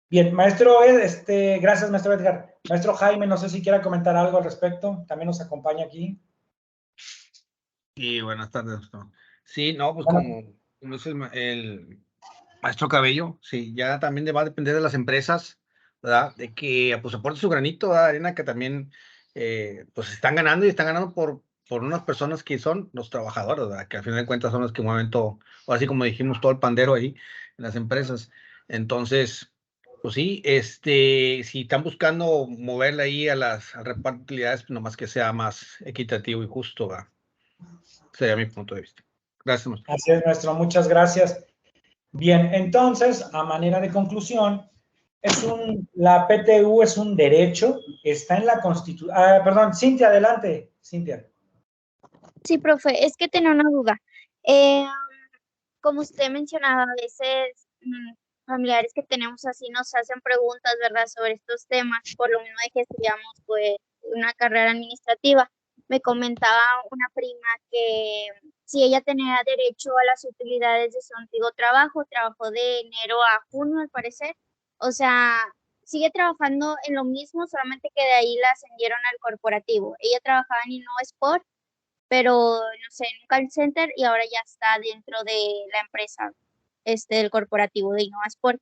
Bien, maestro, gracias, maestro Edgar. Maestro Jaime, no sé si quiera comentar algo al respecto, también nos acompaña aquí. Y buenas tardes, doctor. Sí, no, pues como dice el maestro Cabello, sí, ya también va a depender de las empresas, ¿verdad? De que pues aporte su granito, ¿verdad? Arena que también pues están ganando y están ganando por unas personas que son los trabajadores, ¿verdad? Que al final de cuentas son los que mueven todo, o así como dijimos, todo el pandero ahí en las empresas. Entonces, pues sí, si están buscando moverle ahí a las reparto de utilidades, pues nomás que sea más equitativo y justo, ¿verdad? Sería mi punto de vista. Gracias, maestro. Así es, maestro, muchas gracias. Bien, entonces, a manera de conclusión, la PTU es un derecho, está en la Constitución. Perdón, Cintia, adelante, Cintia. Sí, profe, es que tenía una duda. Como usted mencionaba, a veces familiares que tenemos así nos hacen preguntas, ¿verdad?, sobre estos temas, por lo mismo de que estudiamos, pues, una carrera administrativa. Me comentaba una prima que si ella tenía derecho a las utilidades de su antiguo trabajo, trabajó de enero a junio, al parecer. O sea, sigue trabajando en lo mismo, solamente que de ahí la ascendieron al corporativo. Ella trabajaba en InnoSport, pero no sé, en un call center y ahora ya está dentro de la empresa, del corporativo de InnovaSport.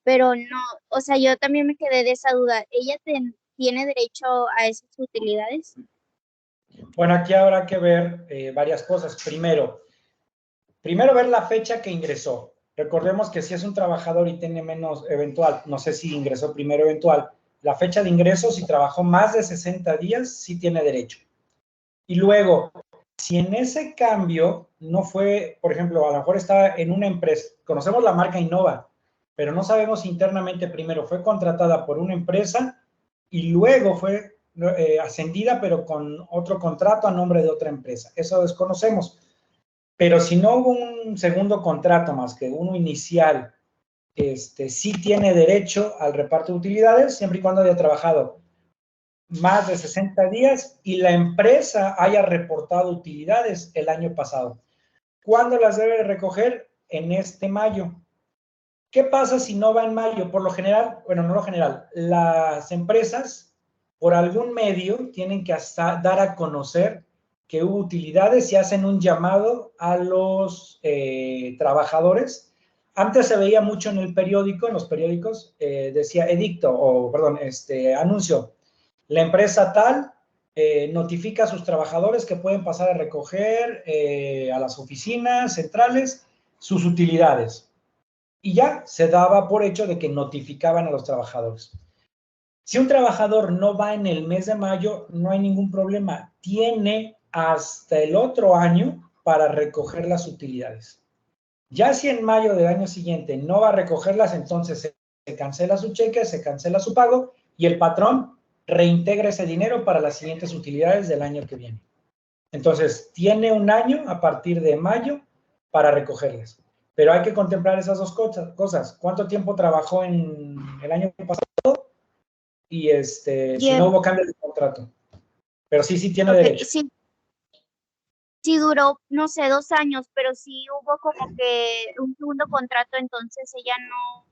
pero no, o sea, yo también me quedé de esa duda. ¿Ella tiene derecho a esas utilidades? Bueno, aquí habrá que ver varias cosas. Primero ver la fecha que ingresó. Recordemos que si es un trabajador y tiene menos eventual, no sé si ingresó primero eventual, la fecha de ingreso, si trabajó más de 60 días, sí tiene derecho. Y luego, si en ese cambio no fue, por ejemplo, a lo mejor estaba en una empresa, conocemos la marca Innova, pero no sabemos internamente, primero fue contratada por una empresa y luego fue ascendida, pero con otro contrato a nombre de otra empresa. Eso desconocemos. Pero si no hubo un segundo contrato más que uno inicial, sí tiene derecho al reparto de utilidades, siempre y cuando haya trabajado más de 60 días y la empresa haya reportado utilidades el año pasado. ¿Cuándo las debe recoger? En este mayo. ¿Qué pasa si no va en mayo? Por lo general, bueno, no lo general, las empresas por algún medio tienen que hasta dar a conocer que hubo utilidades y hacen un llamado a los trabajadores. Antes se veía mucho en el periódico, en los periódicos, decía edicto, o perdón, anuncio. La empresa tal notifica a sus trabajadores que pueden pasar a recoger a las oficinas centrales sus utilidades. Y ya se daba por hecho de que notificaban a los trabajadores. Si un trabajador no va en el mes de mayo, no hay ningún problema. Tiene hasta el otro año para recoger las utilidades. Ya si en mayo del año siguiente no va a recogerlas, entonces se cancela su cheque, se cancela su pago y el patrón reintegra ese dinero para las siguientes utilidades del año que viene. Entonces, tiene un año a partir de mayo para recogerlas. Pero hay que contemplar esas dos cosas. ¿Cuánto tiempo trabajó en el año pasado? Y si no hubo cambio de contrato. Pero sí tiene derecho. Sí duró, no sé, 2 años, pero sí hubo como que un segundo contrato, entonces ella no.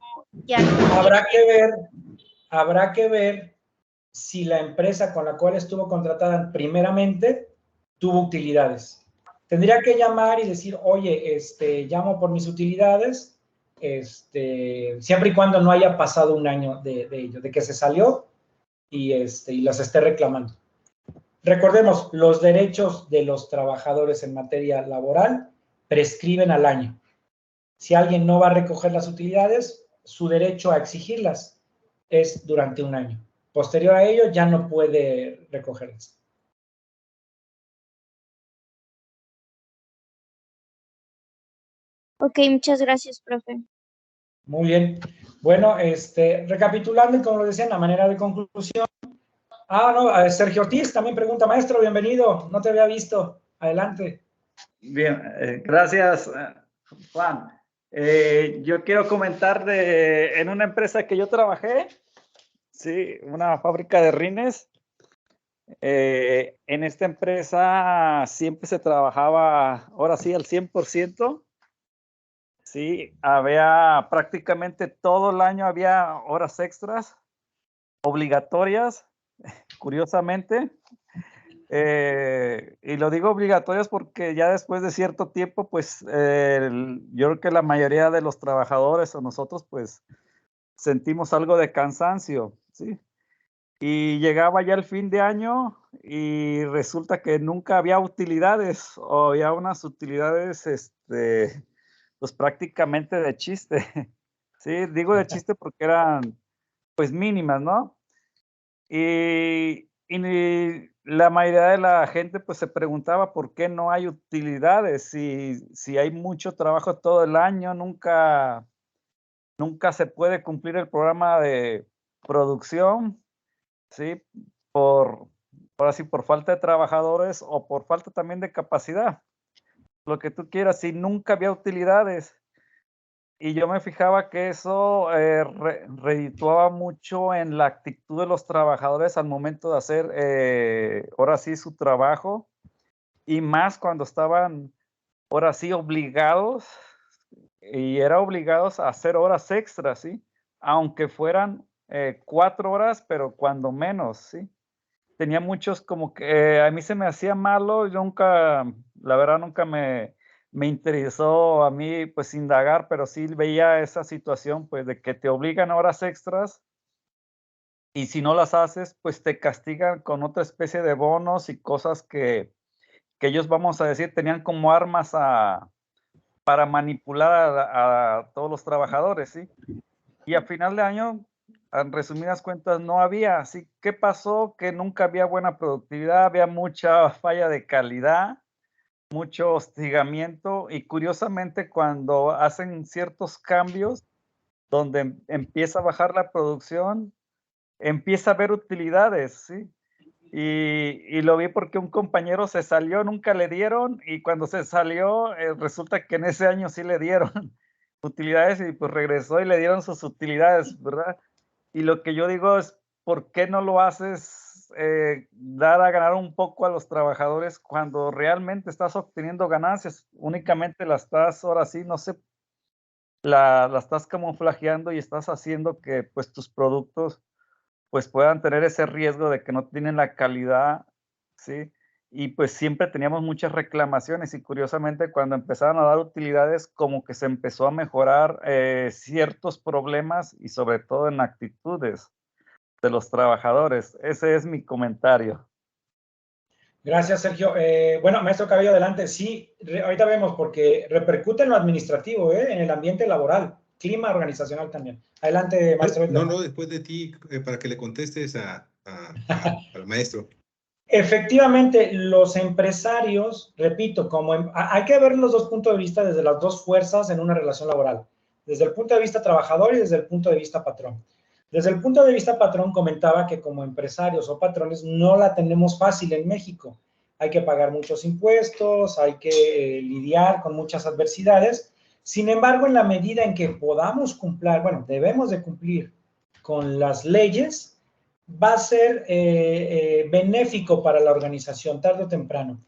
Habrá que ver si la empresa con la cual estuvo contratada primeramente tuvo utilidades. Tendría que llamar y decir, oye, llamo por mis utilidades, siempre y cuando no haya pasado un año de ello, de que se salió y las esté reclamando. Recordemos, los derechos de los trabajadores en materia laboral prescriben al año. Si alguien no va a recoger las utilidades, su derecho a exigirlas es durante un año. Posterior a ello, ya no puede recogerlas. Ok, muchas gracias, profe. Muy bien. Bueno, recapitulando, como lo decía, en la manera de conclusión. No, Sergio Ortiz también pregunta, maestro, bienvenido. No te había visto. Adelante. Bien, gracias, Juan. Yo quiero comentar en una empresa que yo trabajé, sí, una fábrica de rines. En esta empresa siempre se trabajaba, ahora sí, al 100%. Sí, había prácticamente todo el año, había horas extras obligatorias, curiosamente. Y lo digo obligatorias porque ya después de cierto tiempo, pues yo creo que la mayoría de los trabajadores o nosotros, pues sentimos algo de cansancio, ¿sí? Y llegaba ya el fin de año y resulta que nunca había utilidades o había unas utilidades, pues prácticamente de chiste. Sí, digo de chiste porque eran pues mínimas, ¿no? Y la mayoría de la gente pues se preguntaba por qué no hay utilidades, si hay mucho trabajo todo el año, nunca se puede cumplir el programa de producción, ¿sí? Por falta de trabajadores o por falta también de capacidad, lo que tú quieras, si nunca había utilidades. Y yo me fijaba que eso redituaba mucho en la actitud de los trabajadores al momento de hacer, ahora sí, su trabajo, y más cuando estaban, ahora sí, obligados, y eran obligados a hacer horas extras, ¿sí? Aunque fueran 4 horas, pero cuando menos, ¿sí? Tenía muchos como que a mí se me hacía malo, la verdad nunca me me interesó a mí pues indagar, pero sí veía esa situación pues de que te obligan a horas extras y si no las haces pues te castigan con otra especie de bonos y cosas que ellos, vamos a decir, tenían como armas para manipular a todos los trabajadores, ¿sí? Y a final de año, en resumidas cuentas, no había. Así, ¿qué pasó? Que nunca había buena productividad, había mucha falla de calidad, mucho hostigamiento y curiosamente cuando hacen ciertos cambios donde empieza a bajar la producción, empieza a haber utilidades, ¿sí? Y lo vi porque un compañero se salió, nunca le dieron y cuando se salió resulta que en ese año sí le dieron utilidades y pues regresó y le dieron sus utilidades, ¿verdad? Y lo que yo digo es, ¿por qué no lo haces dar a ganar un poco a los trabajadores cuando realmente estás obteniendo ganancias? Únicamente la estás, ahora sí, no sé, la estás camuflajeando y estás haciendo que pues tus productos pues puedan tener ese riesgo de que no tienen la calidad, ¿sí? Y pues siempre teníamos muchas reclamaciones y curiosamente cuando empezaron a dar utilidades como que se empezó a mejorar ciertos problemas y sobre todo en actitudes de los trabajadores. Ese es mi comentario. Gracias, Sergio. Bueno, maestro Cabello, adelante. Sí, ahorita vemos porque repercute en lo administrativo, en el ambiente laboral, clima organizacional también. Adelante, maestro. No, después de ti, para que le contestes al maestro. Efectivamente, los empresarios, repito, hay que ver los dos puntos de vista desde las dos fuerzas en una relación laboral, desde el punto de vista trabajador y desde el punto de vista patrón. Desde el punto de vista patrón comentaba que como empresarios o patrones no la tenemos fácil en México. Hay que pagar muchos impuestos, hay que lidiar con muchas adversidades. Sin embargo, en la medida en que podamos cumplir, bueno, debemos de cumplir con las leyes, va a ser benéfico para la organización tarde o temprano.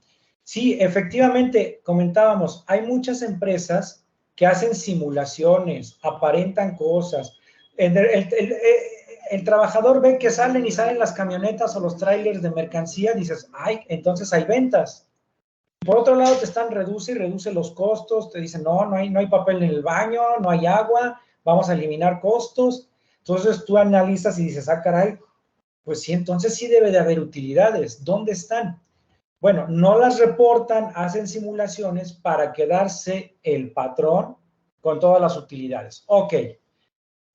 Sí, efectivamente, comentábamos, hay muchas empresas que hacen simulaciones, aparentan cosas. El trabajador ve que salen las camionetas o los trailers de mercancía, dices, ay, entonces hay ventas. Por otro lado, te están reduce los costos, te dicen, no hay papel en el baño, no hay agua, vamos a eliminar costos. Entonces tú analizas y dices, ah, caray, pues sí, entonces sí debe de haber utilidades. ¿Dónde están? Bueno, no las reportan, hacen simulaciones para quedarse el patrón con todas las utilidades. Ok,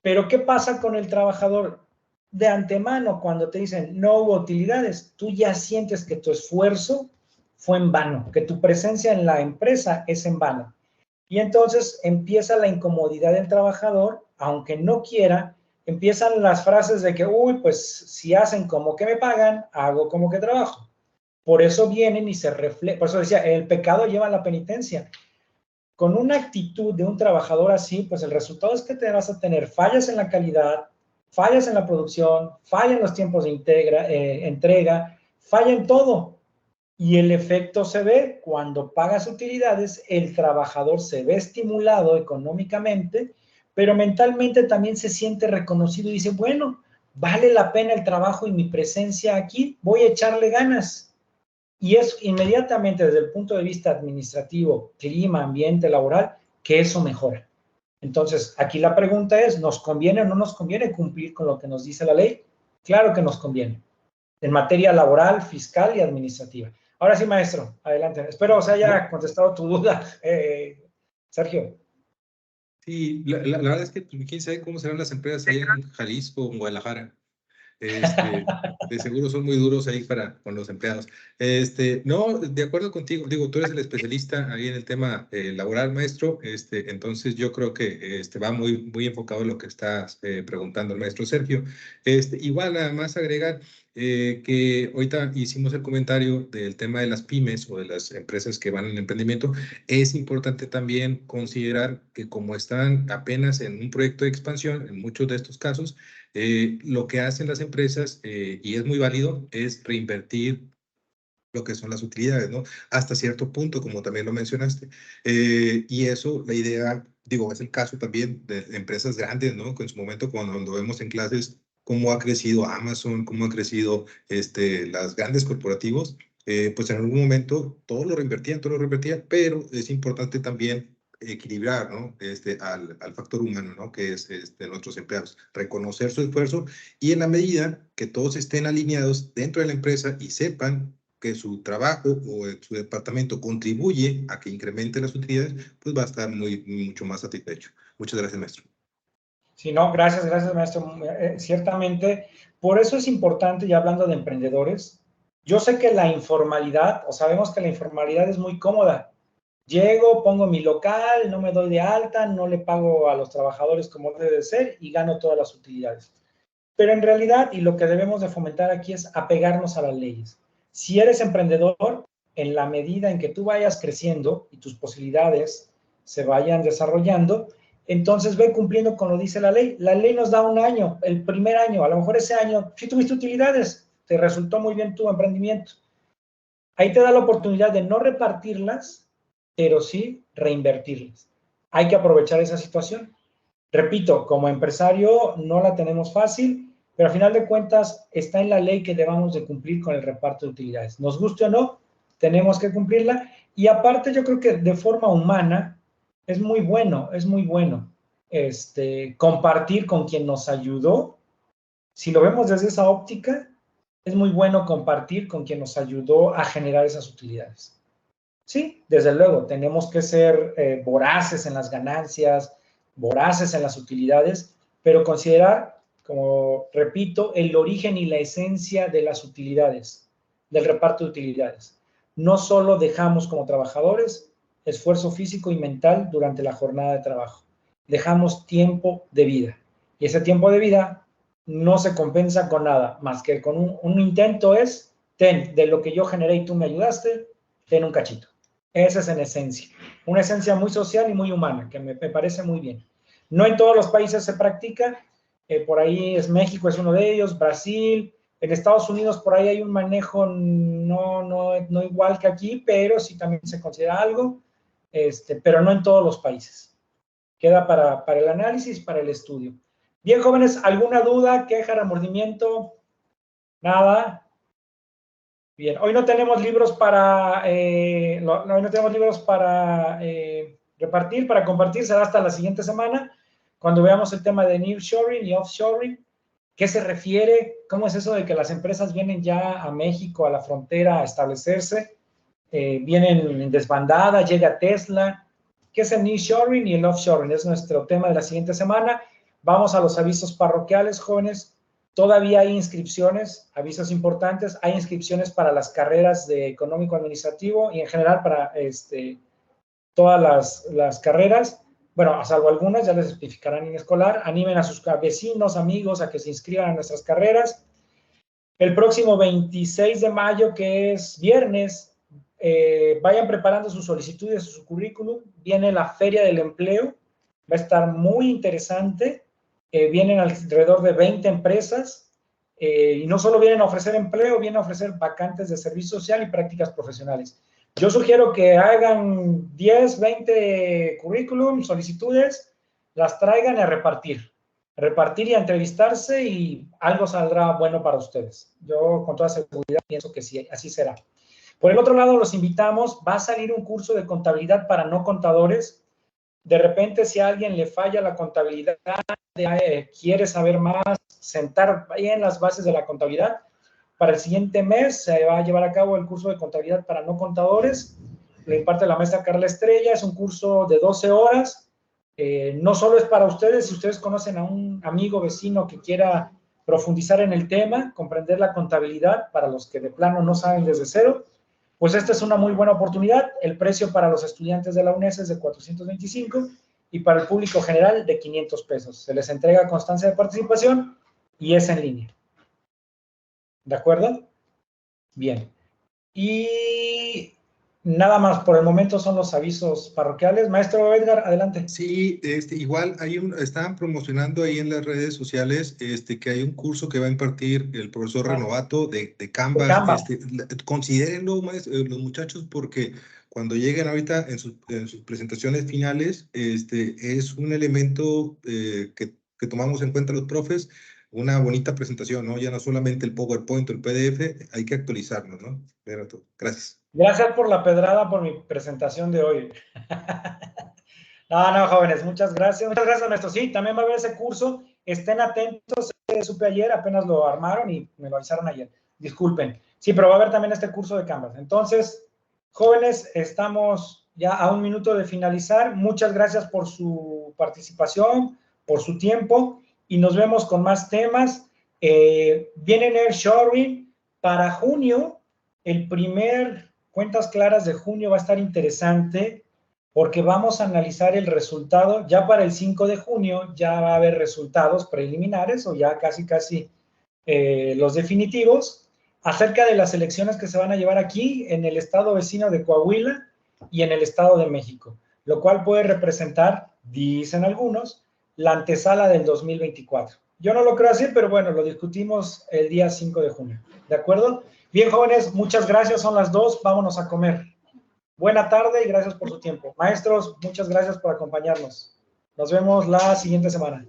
pero ¿qué pasa con el trabajador? De antemano, cuando te dicen no hubo utilidades, tú ya sientes que tu esfuerzo fue en vano, que tu presencia en la empresa es en vano. Y entonces empieza la incomodidad del trabajador, aunque no quiera, empiezan las frases de que, uy, pues si hacen como que me pagan, hago como que trabajo. Por eso vienen y se reflejan, por eso decía, el pecado lleva a la penitencia. Con una actitud de un trabajador así, pues el resultado es que te vas a tener fallas en la calidad, fallas en la producción, falla en los tiempos de entrega, falla en todo. Y el efecto se ve cuando pagas utilidades, el trabajador se ve estimulado económicamente, pero mentalmente también se siente reconocido y dice, bueno, vale la pena el trabajo y mi presencia aquí, voy a echarle ganas. Y es inmediatamente desde el punto de vista administrativo, clima, ambiente laboral, que eso mejora. Entonces, aquí la pregunta es, ¿nos conviene o no nos conviene cumplir con lo que nos dice la ley? Claro que nos conviene, en materia laboral, fiscal y administrativa. Ahora sí, maestro, adelante. Espero se haya contestado tu duda, Sergio. Sí, la verdad es que quién sabe cómo serán las empresas allá en Jalisco o en Guadalajara. De seguro son muy duros ahí con los empleados. No, de acuerdo contigo, digo, tú eres el especialista ahí en el tema laboral, maestro, entonces yo creo que va muy enfocado en lo que estás preguntando el maestro Sergio. Igual, nada más agregar que ahorita hicimos el comentario del tema de las pymes o de las empresas que van en emprendimiento. Es importante también considerar que como están apenas en un proyecto de expansión, en muchos de estos casos, lo que hacen las empresas, y es muy válido, es reinvertir lo que son las utilidades, ¿no? Hasta cierto punto, como también lo mencionaste. Y eso, la idea, digo, es el caso también de empresas grandes, ¿no? Que en su momento, cuando vemos en clases cómo ha crecido Amazon, cómo ha crecido las grandes corporativos, pues en algún momento todo lo reinvertían, pero es importante también equilibrar, ¿no? Al factor humano, ¿no? Que es nuestros empleados, reconocer su esfuerzo y en la medida que todos estén alineados dentro de la empresa y sepan que su trabajo o su departamento contribuye a que incremente las utilidades, pues va a estar mucho más satisfecho. Muchas gracias, maestro. Sí, no, gracias, maestro. Ciertamente, por eso es importante, ya hablando de emprendedores, yo sé que la informalidad, o sabemos que la informalidad es muy cómoda. Llego, pongo mi local, no me doy de alta, no le pago a los trabajadores como debe de ser y gano todas las utilidades. Pero en realidad, y lo que debemos de fomentar aquí es apegarnos a las leyes. Si eres emprendedor, en la medida en que tú vayas creciendo y tus posibilidades se vayan desarrollando, entonces ve cumpliendo con lo que dice la ley. La ley nos da un año, el primer año, a lo mejor ese año, si tuviste utilidades, te resultó muy bien tu emprendimiento. Ahí te da la oportunidad de no repartirlas, pero sí reinvertirlas. Hay que aprovechar esa situación. Repito, como empresario no la tenemos fácil, pero al final de cuentas está en la ley que debamos de cumplir con el reparto de utilidades. Nos guste o no, tenemos que cumplirla. Y aparte yo creo que de forma humana es muy bueno compartir con quien nos ayudó. Si lo vemos desde esa óptica, es muy bueno compartir con quien nos ayudó a generar esas utilidades. Sí, desde luego, tenemos que ser voraces en las ganancias, voraces en las utilidades, pero considerar, como repito, el origen y la esencia de las utilidades, del reparto de utilidades. No solo dejamos como trabajadores esfuerzo físico y mental durante la jornada de trabajo, dejamos tiempo de vida. Y ese tiempo de vida no se compensa con nada, más que con un intento es, ten, de lo que yo generé y tú me ayudaste, ten un cachito. Esa es en esencia. Una esencia muy social y muy humana, que me parece muy bien. No en todos los países se practica. Por ahí es México, es uno de ellos, Brasil. En Estados Unidos por ahí hay un manejo no igual que aquí, pero sí también se considera algo, pero no en todos los países. Queda para el análisis, para el estudio. Bien, jóvenes, ¿alguna duda, queja, remordimiento? Nada. Bien, hoy no tenemos libros para, repartir, para compartir, será hasta la siguiente semana, cuando veamos el tema de nearshoring y offshoring. ¿Qué se refiere? ¿Cómo es eso de que las empresas vienen ya a México, a la frontera, a establecerse? Vienen en desbandada, llega Tesla. ¿Qué es el nearshoring y el offshoring? Es nuestro tema de la siguiente semana. Vamos a los avisos parroquiales, jóvenes. Todavía hay inscripciones, avisos importantes, hay inscripciones para las carreras de económico administrativo y en general para todas las carreras, bueno, a salvo algunas, ya les especificarán en escolar. Animen a sus vecinos, amigos a que se inscriban a nuestras carreras. El próximo 26 de mayo, que es viernes, vayan preparando sus solicitudes, su currículum. Viene la Feria del Empleo, va a estar muy interesante. Vienen alrededor de 20 empresas y no solo vienen a ofrecer empleo, vienen a ofrecer vacantes de servicio social y prácticas profesionales. Yo sugiero que hagan 10, 20 currículum, solicitudes, las traigan a repartir y a entrevistarse y algo saldrá bueno para ustedes. Yo con toda seguridad pienso que sí, así será. Por el otro lado, los invitamos, va a salir un curso de contabilidad para no contadores. De repente, si a alguien le falla la contabilidad, quiere saber más, sentar bien las bases de la contabilidad, para el siguiente mes se va a llevar a cabo el curso de contabilidad para no contadores. Lo imparte la maestra Carla Estrella, es un curso de 12 horas. No solo es para ustedes, si ustedes conocen a un amigo, vecino que quiera profundizar en el tema, comprender la contabilidad, para los que de plano no saben desde cero, pues esta es una muy buena oportunidad. El precio para los estudiantes de la UNES es de 425 y para el público general de 500 pesos. Se les entrega constancia de participación y es en línea. ¿De acuerdo? Bien. Y nada más, por el momento son los avisos parroquiales. Maestro Edgar, adelante. Sí, igual estaban promocionando ahí en las redes sociales que hay un curso que va a impartir el profesor Renovato de Canvas. De Canvas. Considérenlo, los muchachos, porque cuando lleguen ahorita en sus presentaciones finales, es un elemento que tomamos en cuenta los profes una bonita presentación, ¿no? Ya no solamente el PowerPoint o el PDF, hay que actualizarlo, ¿no? Gracias. Gracias por la pedrada por mi presentación de hoy. No, jóvenes, muchas gracias. Muchas gracias, maestro. Sí, también va a haber ese curso. Estén atentos. Supe ayer, apenas lo armaron y me lo avisaron ayer. Disculpen. Sí, pero va a haber también este curso de Canvas. Entonces, jóvenes, estamos ya a 1 minuto de finalizar. Muchas gracias por su participación, por su tiempo y nos vemos con más temas. Viene Nearshoring para junio. El primer Cuentas Claras de junio va a estar interesante porque vamos a analizar el resultado. Ya para el 5 de junio ya va a haber resultados preliminares o ya casi los definitivos acerca de las elecciones que se van a llevar aquí en el estado vecino de Coahuila y en el estado de México, lo cual puede representar, dicen algunos, la antesala del 2024. Yo no lo creo así, pero bueno, lo discutimos el día 5 de junio. ¿De acuerdo? Bien, jóvenes, muchas gracias. Son las 2, vámonos a comer. Buena tarde y gracias por su tiempo. Maestros, muchas gracias por acompañarnos. Nos vemos la siguiente semana.